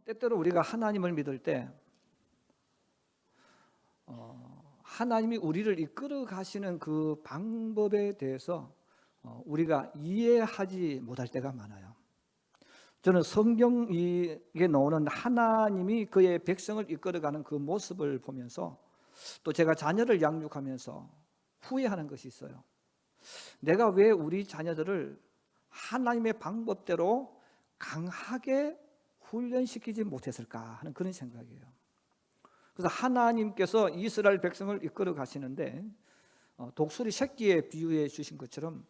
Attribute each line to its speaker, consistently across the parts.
Speaker 1: 때때로 우리가 하나님을 믿을 때 하나님이 우리를 이끌어 가시는 그 방법에 대해서 우리가 이해하지 못할 때가 많아요. 저는 성경에 나오는 하나님이 그의 백성을 이끌어가는 그 모습을 보면서 또 제가 자녀를 양육하면서 후회하는 것이 있어요. 내가 왜 우리 자녀들을 하나님의 방법대로 강하게 훈련시키지 못했을까 하는 그런 생각이에요. 그래서 하나님께서 이스라엘 백성을 이끌어 가시는데 독수리 새끼에 비유해 주신 것처럼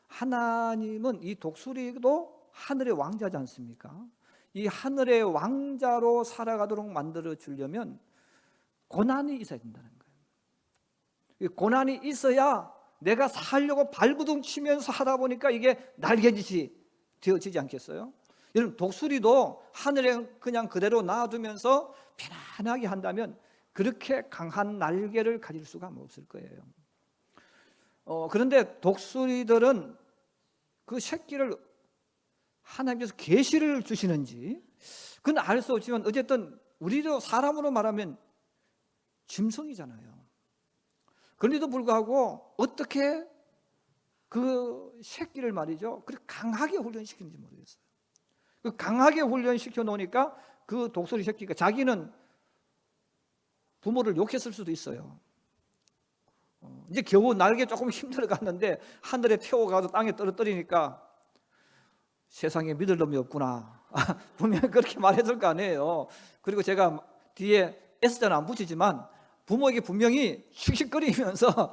Speaker 1: 하나님은 이 독수리도 하늘의 왕자지 않습니까? 이 하늘의 왕자로 살아가도록 만들어 주려면 고난이 있어야 된다는 거예요. 이 고난이 있어야 내가 살려고 발부둥 치면서 하다 보니까 이게 날개짓이 되어지지 않겠어요? 여러분, 독수리도 하늘에 그냥 그대로 놔두면서 편안하게 한다면 그렇게 강한 날개를 가질 수가 없을 거예요. 그런데 독수리들은 그 새끼를 하나님께서 계시를 주시는지 그건 알 수 없지만 어쨌든 우리도 사람으로 말하면 짐승이잖아요. 그런데도 불구하고 어떻게 그 새끼를 말이죠 그렇게 강하게 훈련시키는지 모르겠어요. 그 강하게 훈련시켜 놓으니까 그 독수리 새끼가 자기는 부모를 욕했을 수도 있어요. 이제 겨우 날개 조금 힘들어 갔는데 하늘에 태워가서 땅에 떨어뜨리니까 세상에 믿을 놈이 없구나. 분명히 그렇게 말했을 거 아니에요. 그리고 제가 뒤에 S자는 안 붙이지만 부모에게 분명히 씩씩거리면서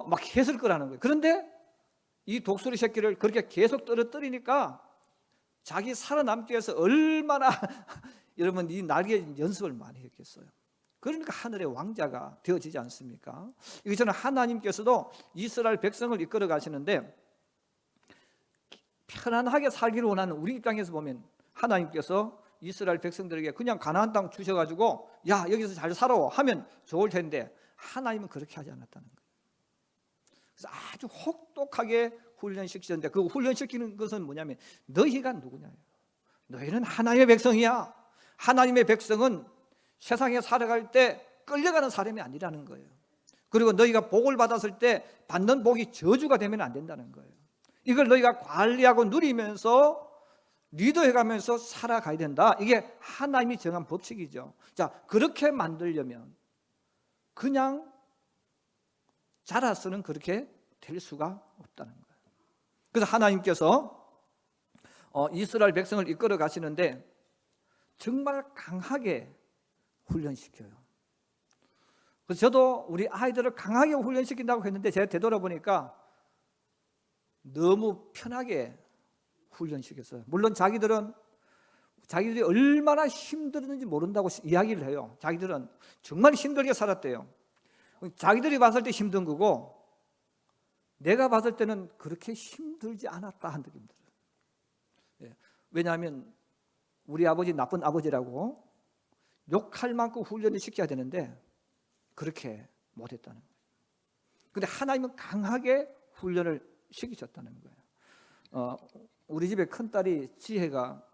Speaker 1: 막 했을 거라는 거예요. 그런데 이 독수리 새끼를 그렇게 계속 떨어뜨리니까 자기 살아남기 위해서 얼마나 여러분 이 날개 연습을 많이 했겠어요. 그러니까 하늘의 왕자가 되어지지 않습니까? 이것은 하나님께서도 이스라엘 백성을 이끌어 가시는데 편안하게 살기를 원하는 우리 입장에서 보면 하나님께서 이스라엘 백성들에게 그냥 가나안 땅 주셔가지고 야 여기서 잘 살아 하면 좋을 텐데 하나님은 그렇게 하지 않았다는 거예요. 그래서 아주 혹독하게 훈련시키셨는데 그 훈련시키는 것은 뭐냐면 너희가 누구냐, 너희는 하나님의 백성이야. 하나님의 백성은 세상에 살아갈 때 끌려가는 사람이 아니라는 거예요. 그리고 너희가 복을 받았을 때 받는 복이 저주가 되면 안 된다는 거예요. 이걸 너희가 관리하고 누리면서 리더해가면서 살아가야 된다. 이게 하나님이 정한 법칙이죠. 자, 그렇게 만들려면 그냥 자라서는 그렇게 될 수가 없다는 거예요. 그래서 하나님께서 이스라엘 백성을 이끌어 가시는데 정말 강하게 훈련시켜요. 그래서 저도 우리 아이들을 강하게 훈련시킨다고 했는데 제가 되돌아보니까 너무 편하게 훈련시켰어요. 물론 자기들이 얼마나 힘들었는지 모른다고 이야기를 해요. 자기들은 정말 힘들게 살았대요. 자기들이 봤을 때 힘든 거고 내가 봤을 때는 그렇게 힘들지 않았다 한 느낌이 들어요. 왜냐하면 우리 아버지 나쁜 아버지라고 욕할 만큼 훈련을 시켜야 되는데 그렇게 못했다는 거예요. 그런데 하나님은 강하게 훈련을 시키셨다는 거예요. 우리 집에 큰 딸이 지혜가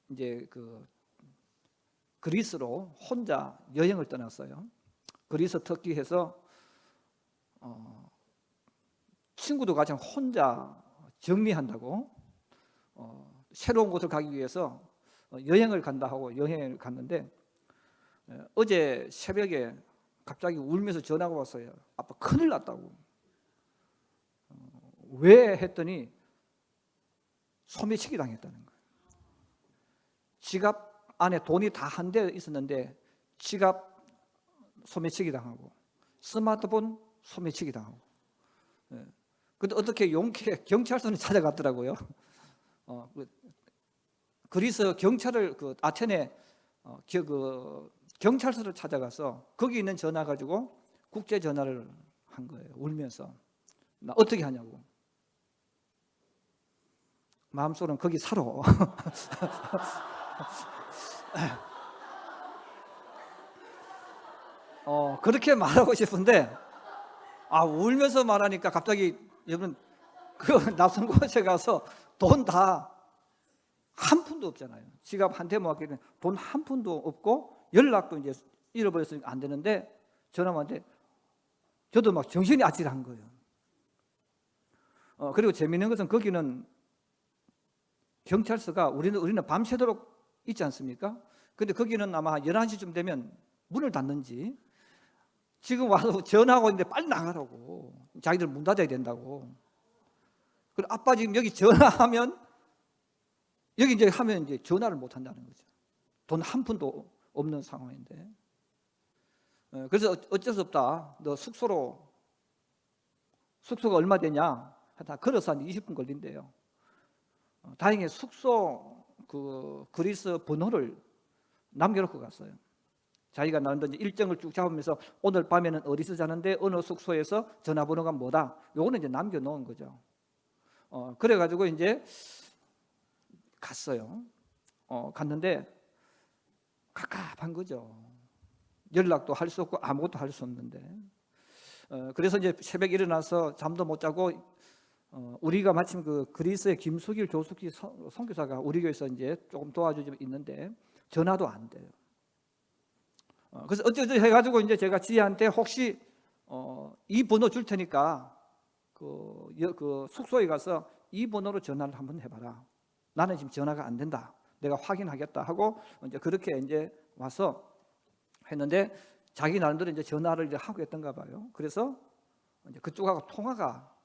Speaker 1: 이제 그 그리스로 혼자 여행을 떠났어요. 그리스 터키에서 친구도 같이 혼자 정리한다고 새로운 곳을 가기 위해서 여행을 간다 하고 여행을 갔는데 어제 새벽에 갑자기 울면서 전화가 왔어요. 아빠 큰일 났다고. 왜 했더니 소매치기 당했다는 거예요. 지갑 안에 돈이 다 한 대 있었는데 지갑 소매치기 당하고 스마트폰 소매치기 당하고. 근데 어떻게 용케 경찰서를 찾아갔더라고요. 그리스 경찰을 아테네 경찰서를 찾아가서 거기 있는 전화 가지고 국제 전화를 한 거예요. 울면서 나 어떻게 하냐고. 마음속으로는 거기 살아. 그렇게 말하고 싶은데 울면서 말하니까 갑자기 여러분 그 낯선 곳에 가서 돈 다 한 푼도 없잖아요. 지갑 한 대 모았기 때문에 돈 한 푼도 없고 연락도 이제 잃어버렸으니까 안 되는데 전화만 왔는데 저도 막 정신이 아찔한 거예요. 그리고 재미있는 것은 거기는 경찰서가 우리는 밤새도록 있지 않습니까? 근데 거기는 아마 11시쯤 되면 문을 닫는지 지금 와서 전화하고 있는데 빨리 나가라고. 자기들 문 닫아야 된다고. 그리고 아빠 지금 여기 전화하면 여기 이제 하면 이제 전화를 못 한다는 거죠. 돈 한 푼도 없는 상황인데. 그래서 어쩔 수 없다. 너 숙소가 얼마 되냐? 다 걸어서 한 20분 걸린대요. 다행히 숙소 그 그리스 번호를 남겨놓고 갔어요. 자기가 나름대로 일정을 쭉 잡으면서 오늘 밤에는 어디서 자는데 어느 숙소에서 전화번호가 뭐다. 요거는 이제 남겨놓은 거죠. 그래가지고 이제 갔어요. 갔는데 갑갑한 거죠. 연락도 할 수 없고 아무것도 할 수 없는데. 그래서 이제 새벽에 일어나서 잠도 못 자고 우리가 마침 그 그리스의 김수길 조숙희 선교사가 우리 교회에서 이제 조금 도와주고 있는데 전화도 안 돼요. 그래서 어쩌고 해가지고 이제 제가 지혜한테 혹시 이 번호 줄 테니까 그 숙소에 가서 이 번호로 전화를 한번 해봐라. 나는 지금 전화가 안 된다. 내가 확인하겠다 하고 이제 그렇게 이제 와서 했는데 자기 나름대로 이제 전화를 이제 하고 했던가 봐요. 그래서 이제 그쪽하고 통화가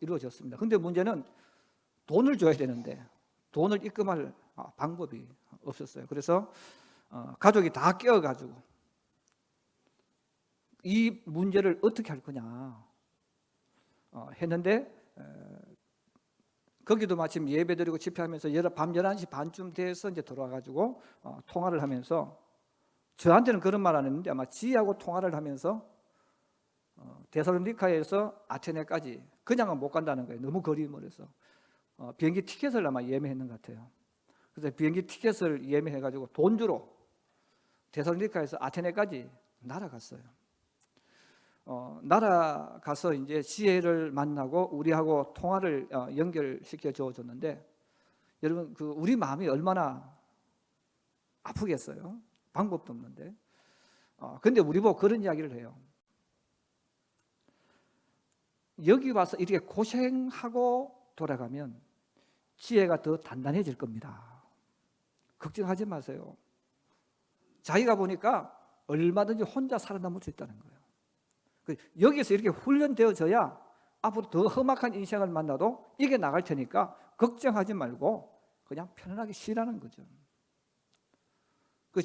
Speaker 1: 이루어졌습니다. 근데 문제는 돈을 줘야 되는데 돈을 입금할 방법이 없었어요. 그래서 가족이 다 깨어가지고 이 문제를 어떻게 할 거냐 했는데 거기도 마침 예배드리고 집회하면서 밤 11시 반쯤 돼서 이제 들어와가지고 통화를 하면서 저한테는 그런 말 안 했는데 아마 지혜하고 통화를 하면서 데살로니카에서 아테네까지 그냥은 못 간다는 거예요. 너무 거리 멀어서 비행기 티켓을 아마 예매했는 것 같아요. 그래서 비행기 티켓을 예매해가지고 돈 주러 데살로니카에서 아테네까지 날아갔어요. 날아가서 이제 지혜를 만나고 우리하고 통화를 연결시켜 줬는데 여러분 그 우리 마음이 얼마나 아프겠어요. 방법도 없는데. 근데 우리 보고 그런 이야기를 해요. 여기 와서 이렇게 고생하고 돌아가면 지혜가 더 단단해질 겁니다. 걱정하지 마세요. 자기가 보니까 얼마든지 혼자 살아남을 수 있다는 거예요. 여기서 이렇게 훈련되어져야 앞으로 더 험악한 인생을 만나도 이겨나갈 테니까 걱정하지 말고 그냥 편안하게 쉬라는 거죠.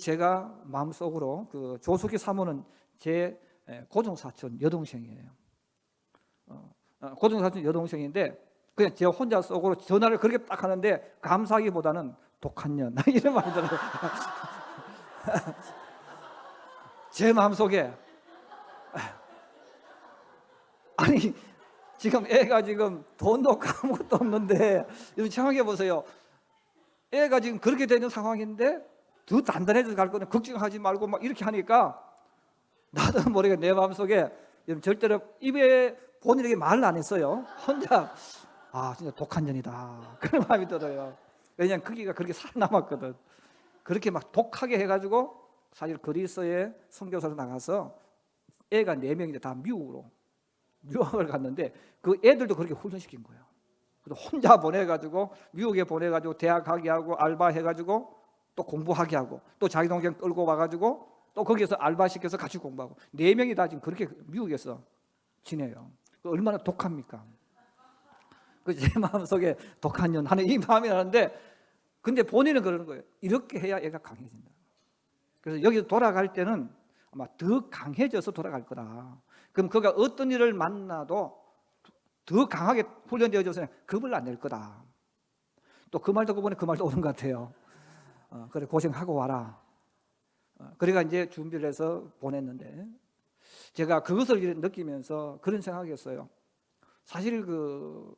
Speaker 1: 제가 마음속으로 그 조숙희 사모는 제 고종사촌 여동생이에요. 고종사촌 여동생인데 그냥 제 혼자 속으로 전화를 그렇게 딱 하는데 감사하기보다는 독한 년 이런 말이 들어요. 제 마음속에 아니 지금 애가 지금 돈도 없고 아무것도 없는데 여러분 생각해 보세요. 애가 지금 그렇게 되는 상황인데 더 단단해져서 갈 거는 걱정하지 말고 막 이렇게 하니까 나도 모르게 내 마음속에 여러분 절대로 입에 본인에게 말을 안 했어요. 혼자 진짜 독한 년이다 그런 마음이 들어요. 왜냐하면 거기가 그렇게 살아남았거든. 그렇게 막 독하게 해가지고 사실 그리스의 선교사로 나가서 애가 4명인데 다 미국으로 유학을 갔는데 그 애들도 그렇게 훈련시킨 거예요. 그래서 혼자 보내가지고 미국에 보내가지고 대학 가게 하고 알바 해가지고 또 공부하게 하고 또 자기 동생 끌고 와가지고 또 거기서 알바 시켜서 같이 공부하고 4명이 다 지금 그렇게 미국에서 지내요. 얼마나 독합니까? 제 마음속에 독한 년 하는 이 마음이 나는데 근데 본인은 그러는 거예요. 이렇게 해야 애가 강해진다. 그래서 여기 돌아갈 때는 아마 더 강해져서 돌아갈 거다. 그럼 그가 어떤 일을 만나도 더 강하게 훈련되어져서 겁을 안 낼 거다. 또 그 말 듣고 보니 그 말도 옳은 것 같아요. 그래 고생하고 와라. 그래가 이제 준비를 해서 보냈는데 제가 그것을 느끼면서 그런 생각이었어요. 사실 그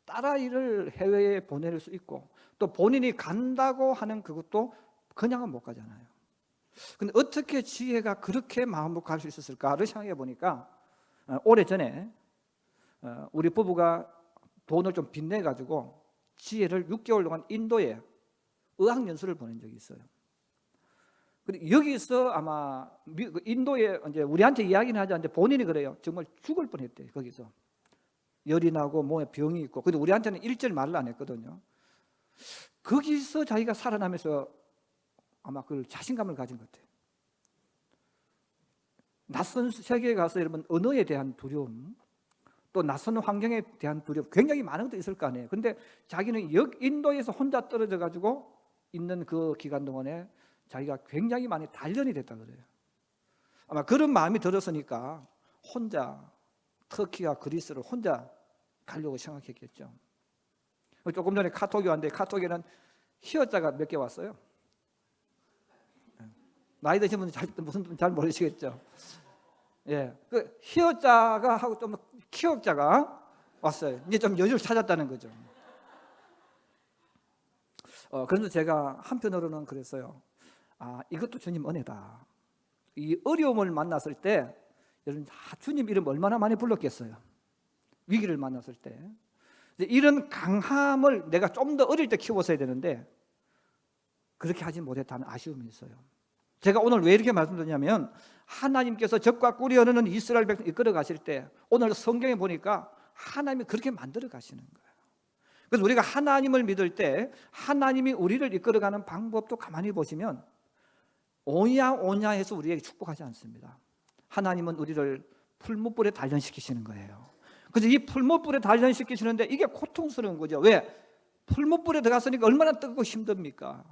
Speaker 1: 딸아이를 해외에 보낼 수 있고 또 본인이 간다고 하는 그것도 그냥은 못 가잖아요. 근데 어떻게 지혜가 그렇게 마음 먹고 갈 수 있었을까를 생각해 보니까 오래전에 우리 부부가 돈을 좀 빚내 가지고 지혜를 6개월 동안 인도에 어학연수를 보낸 적이 있어요. 근데 여기서 아마 인도에 이제 우리한테 이야기는 하지 않는데 본인이 그래요. 정말 죽을 뻔했대요. 거기서 열이 나고 몸에 병이 있고. 근데 우리한테는 일절 말을 안 했거든요. 거기서 자기가 살아나면서 아마 그 자신감을 가진 것 같아요. 낯선 세계에 가서 여러분 언어에 대한 두려움, 또 낯선 환경에 대한 두려움 굉장히 많은 것도 있을 거 아니에요. 근데 자기는 인도에서 혼자 떨어져 가지고 있는 그 기간 동안에 자기가 굉장히 많이 단련이 됐다 그래요. 아마 그런 마음이 들었으니까 혼자 터키와 그리스를 혼자 가려고 생각했겠죠. 조금 전에 카톡이 왔는데 카톡에는 히어자가 몇 개 왔어요. 나이 드신 분은 무슨 뜻인지 잘 모르시겠죠. 예, 그 히어자가 하고 좀 키역자가 왔어요. 이제 좀 여유를 찾았다는 거죠. 그래서 제가 한편으로는 그랬어요. 이것도 주님 은혜다. 이 어려움을 만났을 때 여러분 주님 이름 얼마나 많이 불렀겠어요. 위기를 만났을 때 이런 강함을 내가 좀 더 어릴 때 키웠어야 되는데 그렇게 하지 못했다는 아쉬움이 있어요. 제가 오늘 왜 이렇게 말씀드리냐면 하나님께서 적과 꿀이 흐르는 이스라엘 백성 이끌어 가실 때 오늘 성경에 보니까 하나님이 그렇게 만들어 가시는 거예요. 그래서 우리가 하나님을 믿을 때 하나님이 우리를 이끌어가는 방법도 가만히 보시면 오냐 해서 우리에게 축복하지 않습니다. 하나님은 우리를 풀무불에 단련시키시는 거예요. 그래서 이 풀무불에 단련시키시는데 이게 고통스러운 거죠. 왜? 풀무불에 들어갔으니까 얼마나 뜨겁고 힘듭니까?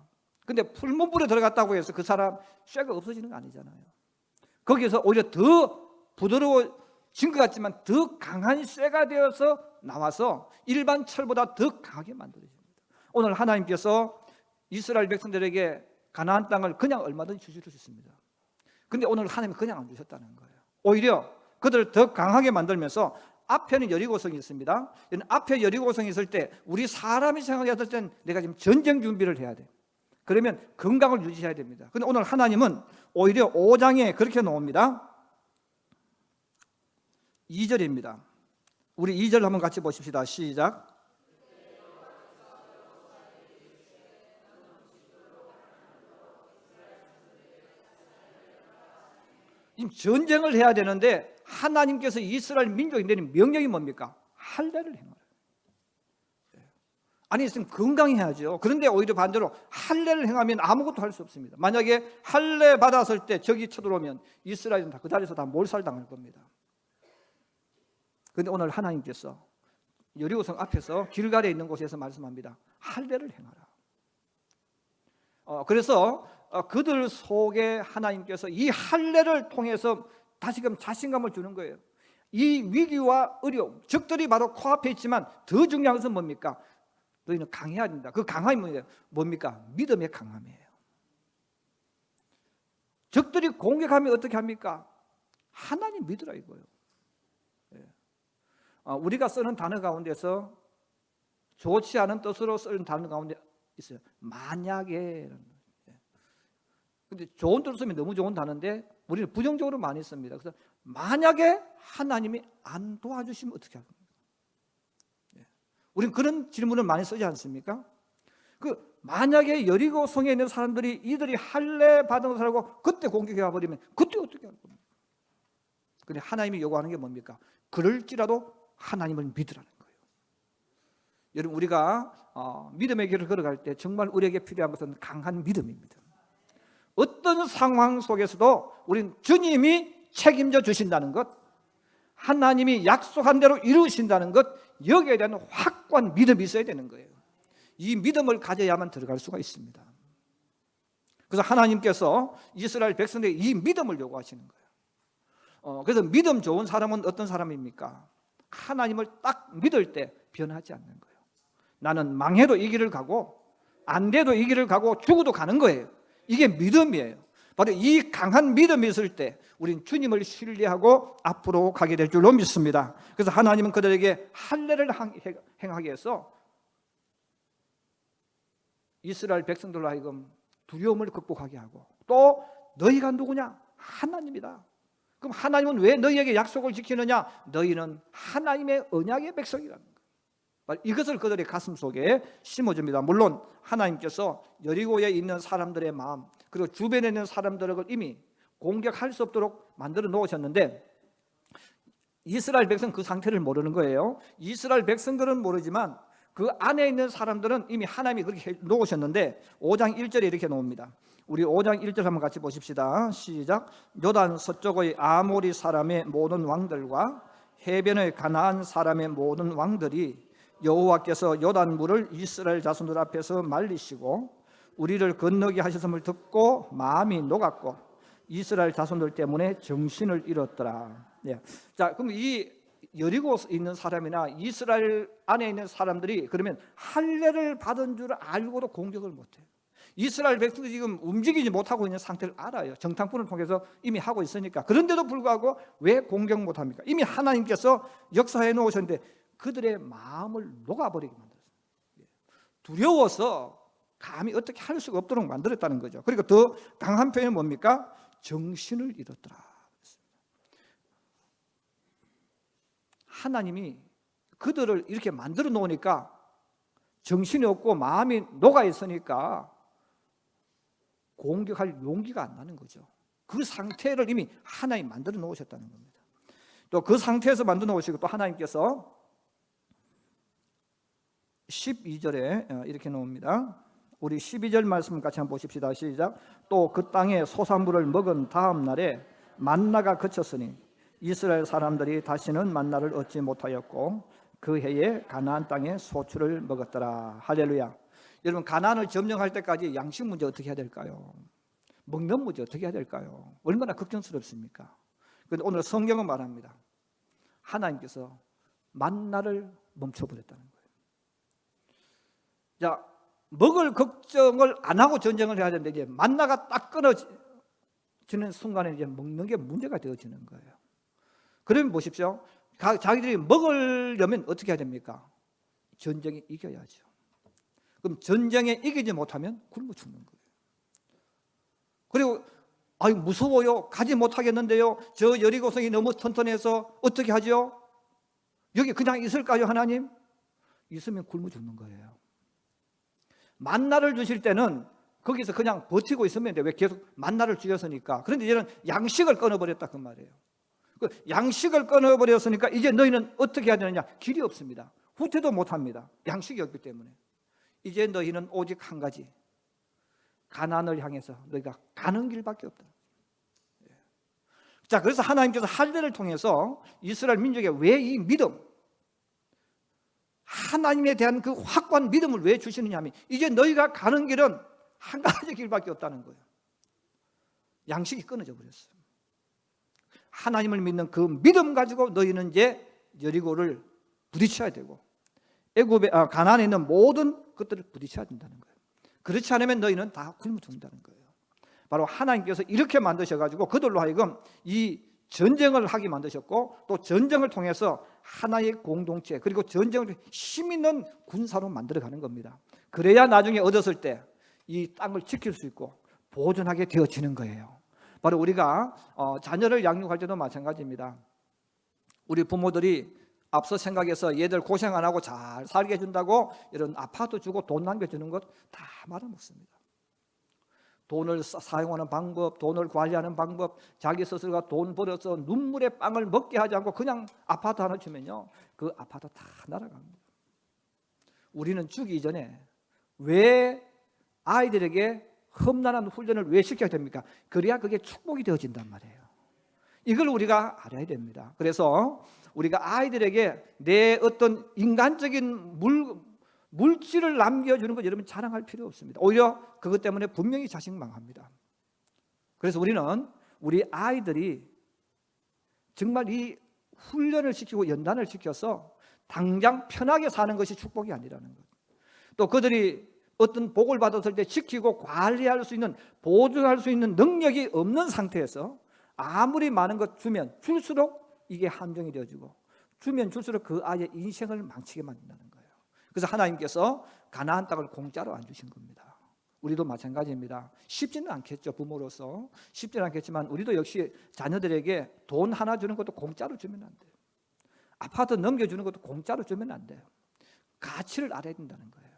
Speaker 1: 근데 풀무불에 들어갔다고 해서 그 사람 쇠가 없어지는 거 아니잖아요. 거기서 오히려 더 부드러워진 것 같지만 더 강한 쇠가 되어서 나와서 일반 철보다 더 강하게 만들어집니다. 오늘 하나님께서 이스라엘 백성들에게 가나안 땅을 그냥 얼마든지 주실 수 있습니다. 근데 오늘 하나님이 그냥 안 주셨다는 거예요. 오히려 그들을 더 강하게 만들면서 앞에는 여리고성이 있습니다. 앞에 여리고성이 있을 때 우리 사람이 생각했을 때는 내가 지금 전쟁 준비를 해야 돼. 그러면 건강을 유지해야 됩니다. 근데 오늘 하나님은 오히려 5장에 그렇게 나옵니다. 2절입니다. 우리 2절 한번 같이 보십시다. 시작. 지금 전쟁을 해야 되는데 하나님께서 이스라엘 민족이 내린 명령이 뭡니까? 할례를 행하라. 아니 지금 건강해야죠. 그런데 오히려 반대로 할례를 행하면 아무것도 할 수 없습니다. 만약에 할례 받았을 때 적이 쳐들어오면 이스라엘은 다 그 자리에서 다 몰살당할 겁니다. 그런데 오늘 하나님께서 여리고성 앞에서 길갈에 있는 곳에서 말씀합니다. 할례를 행하라. 그래서 그들 속에 하나님께서 이 할례를 통해서 다시금 자신감을 주는 거예요. 이 위기와 어려움, 적들이 바로 코앞에 있지만 더 중요한 것은 뭡니까? 너희는 강해야 된다. 그 강함이 뭡니까? 믿음의 강함이에요. 적들이 공격하면 어떻게 합니까? 하나님 믿으라 이거예요. 우리가 쓰는 단어 가운데서 좋지 않은 뜻으로 쓰는 단어 가운데 있어요. 만약에. 근데 좋은 뜻으로 쓰면 너무 좋은 단어인데 우리는 부정적으로 많이 씁니다. 그래서 만약에 하나님이 안 도와주시면 어떻게 할 겁니까? 우리는 그런 질문을 많이 쓰지 않습니까? 만약에 여리고성에 있는 사람들이 이들이 할례 받은 것을 알고 그때 공격해 버리면 그때 어떻게 할 겁니까? 근데 하나님이 요구하는 게 뭡니까? 그럴지라도 하나님을 믿으라는 거예요. 여러분 우리가 믿음의 길을 걸어갈 때 정말 우리에게 필요한 것은 강한 믿음입니다. 어떤 상황 속에서도 우리는 주님이 책임져 주신다는 것, 하나님이 약속한 대로 이루신다는 것, 여기에 대한 확고한 믿음이 있어야 되는 거예요. 이 믿음을 가져야만 들어갈 수가 있습니다. 그래서 하나님께서 이스라엘 백성들에게 이 믿음을 요구하시는 거예요. 그래서 믿음 좋은 사람은 어떤 사람입니까? 하나님을 딱 믿을 때 변하지 않는 거예요. 나는 망해도 이 길을 가고 안 돼도 이 길을 가고 죽어도 가는 거예요. 이게 믿음이에요. 바로 이 강한 믿음이 있을 때 우린 주님을 신뢰하고 앞으로 가게 될 줄로 믿습니다. 그래서 하나님은 그들에게 할례를 행하게 해서 이스라엘 백성들로 하여금 두려움을 극복하게 하고, 또 너희가 누구냐? 하나님이다. 그럼 하나님은 왜 너희에게 약속을 지키느냐? 너희는 하나님의 언약의 백성이라는 거예요. 이것을 그들의 가슴 속에 심어줍니다. 물론 하나님께서 여리고에 있는 사람들의 마음, 그리고 주변에 있는 사람들을 이미 공격할 수 없도록 만들어 놓으셨는데, 이스라엘 백성 그 상태를 모르는 거예요. 이스라엘 백성들은 모르지만 그 안에 있는 사람들은 이미 하나님이 그렇게 해 놓으셨는데, 5장 1절에 이렇게 나옵니다. 우리 5장 1절 한번 같이 보십시다. 시작. 요단 서쪽의 아모리 사람의 모든 왕들과 해변의 가나안 사람의 모든 왕들이 여호와께서 요단 물을 이스라엘 자손들 앞에서 말리시고 우리를 건너게 하셨음을 듣고 마음이 녹았고 이스라엘 자손들 때문에 정신을 잃었더라. 예. 자, 그럼 이 여리고 있는 사람이나 이스라엘 안에 있는 사람들이 그러면 할례를 받은 줄 알고도 공격을 못해요. 이스라엘 백성들이 지금 움직이지 못하고 있는 상태를 알아요. 정탐꾼을 통해서 이미 하고 있으니까. 그런데도 불구하고 왜 공격 못합니까? 이미 하나님께서 역사해 놓으셨는데 그들의 마음을 녹아버리게 만들었어요. 두려워서 감히 어떻게 할 수가 없도록 만들었다는 거죠. 그리고 더 강한 표현은 뭡니까? 정신을 잃었더라. 하나님이 그들을 이렇게 만들어 놓으니까 정신이 없고 마음이 녹아 있으니까 공격할 용기가 안 나는 거죠. 그 상태를 이미 하나님 만들어 놓으셨다는 겁니다. 또 그 상태에서 만들어 놓으시고 또 하나님께서 12절에 이렇게 나옵니다. 우리 12절 말씀 같이 한번 보십시다. 시작. 또 그 땅에 소산물을 먹은 다음 날에 만나가 그쳤으니 이스라엘 사람들이 다시는 만나를 얻지 못하였고 그 해에 가나안 땅에 소출을 먹었더라. 할렐루야. 여러분, 가나안을 점령할 때까지 양식 문제 어떻게 해야 될까요? 먹는 문제 어떻게 해야 될까요? 얼마나 걱정스럽습니까? 그런데 오늘 성경은 말합니다. 하나님께서 만나를 멈춰버렸다는 거예요. 자, 먹을 걱정을 안 하고 전쟁을 해야 되는데 이제 만나가 딱 끊어지는 순간에 이제 먹는 게 문제가 되어지는 거예요. 그러면 보십시오. 자기들이 먹으려면 어떻게 해야 됩니까? 전쟁에 이겨야죠. 그럼 전쟁에 이기지 못하면 굶어 죽는 거예요. 그리고 아유 무서워요. 가지 못하겠는데요. 저 여리고성이 너무 튼튼해서 어떻게 하죠? 여기 그냥 있을까요, 하나님? 있으면 굶어 죽는 거예요. 만나를 주실 때는 거기서 그냥 버티고 있으면 돼. 왜 계속 만나를 주셨으니까. 그런데 이제는 양식을 끊어버렸다 그 말이에요. 그 양식을 끊어버렸으니까 이제 너희는 어떻게 해야 되느냐? 길이 없습니다. 후퇴도 못합니다. 양식이 없기 때문에. 이제 너희는 오직 한 가지, 가나안을 향해서 너희가 가는 길밖에 없다. 자, 그래서 하나님께서 할례를 통해서 이스라엘 민족에 왜 이 믿음, 하나님에 대한 그 확고한 믿음을 왜 주시느냐 하면 이제 너희가 가는 길은 한 가지 길밖에 없다는 거예요. 양식이 끊어져 버렸어요. 하나님을 믿는 그 믿음 가지고 너희는 이제 여리고를 부딪혀야 되고 가나안에 있는 모든 것들을 부딪혀야 된다는 거예요. 그렇지 않으면 너희는 다 굶어 죽는다는 거예요. 바로 하나님께서 이렇게 만드셔가지고 그들로 하여금 이 전쟁을 하게 만드셨고 또 전쟁을 통해서 하나의 공동체 그리고 전쟁을 힘 있는 군사로 만들어가는 겁니다. 그래야 나중에 얻었을 때 이 땅을 지킬 수 있고 보존하게 되어지는 거예요. 바로 우리가 자녀를 양육할 때도 마찬가지입니다. 우리 부모들이 앞서 생각해서 얘들 고생 안 하고 잘 살게 해준다고 이런 아파트 주고 돈 남겨주는 것 다 말아먹습니다. 돈을 사용하는 방법, 돈을 관리하는 방법, 자기 스스로가 돈 벌어서 눈물의 빵을 먹게 하지 않고 그냥 아파트 하나 주면요, 그 아파트 다 날아갑니다. 우리는 주기 전에 왜 아이들에게 험난한 훈련을 왜 시켜야 됩니까? 그래야 그게 축복이 되어진단 말이에요. 이걸 우리가 알아야 됩니다. 그래서 우리가 아이들에게 내 어떤 인간적인 물질을 남겨주는 것 여러분 자랑할 필요 없습니다. 오히려 그것 때문에 분명히 자식 망합니다. 그래서 우리는 우리 아이들이 정말 이 훈련을 시키고 연단을 시켜서 당장 편하게 사는 것이 축복이 아니라는 것. 또 그들이 어떤 복을 받았을 때 지키고 관리할 수 있는, 보존할 수 있는 능력이 없는 상태에서 아무리 많은 것 주면 줄수록 이게 함정이 되어지고 주면 줄수록 그 아이의 인생을 망치게 만든다는 거예요. 그래서 하나님께서 가나안 땅을 공짜로 안 주신 겁니다. 우리도 마찬가지입니다. 쉽지는 않겠죠. 부모로서 쉽지는 않겠지만 우리도 역시 자녀들에게 돈 하나 주는 것도 공짜로 주면 안 돼요. 아파트 넘겨주는 것도 공짜로 주면 안 돼요. 가치를 알아야 된다는 거예요.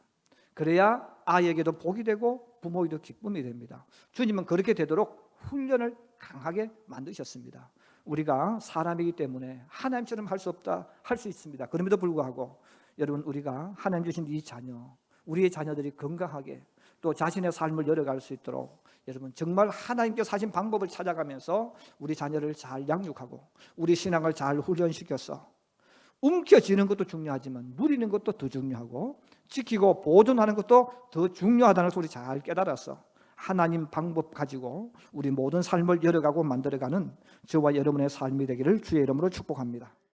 Speaker 1: 그래야 아이에게도 복이 되고 부모에게도 기쁨이 됩니다. 주님은 그렇게 되도록 훈련을 강하게 만드셨습니다. 우리가 사람이기 때문에 하나님처럼 할 수 없다, 할 수 있습니다. 그럼에도 불구하고 여러분, 우리가 하나님 주신 이 자녀, 우리의 자녀들이 건강하게 또 자신의 삶을 열어갈 수 있도록 여러분, 정말 하나님께서 하신 방법을 찾아가면서 우리 자녀를 잘 양육하고 우리 신앙을 잘 훈련시켜서 움켜쥐는 것도 중요하지만 누리는 것도 더 중요하고 지키고 보존하는 것도 더 중요하다는 소리 잘 깨달아서 하나님 방법 가지고 우리 모든 삶을 열어가고 만들어가는 저와 여러분의 삶이 되기를 주의 이름으로 축복합니다.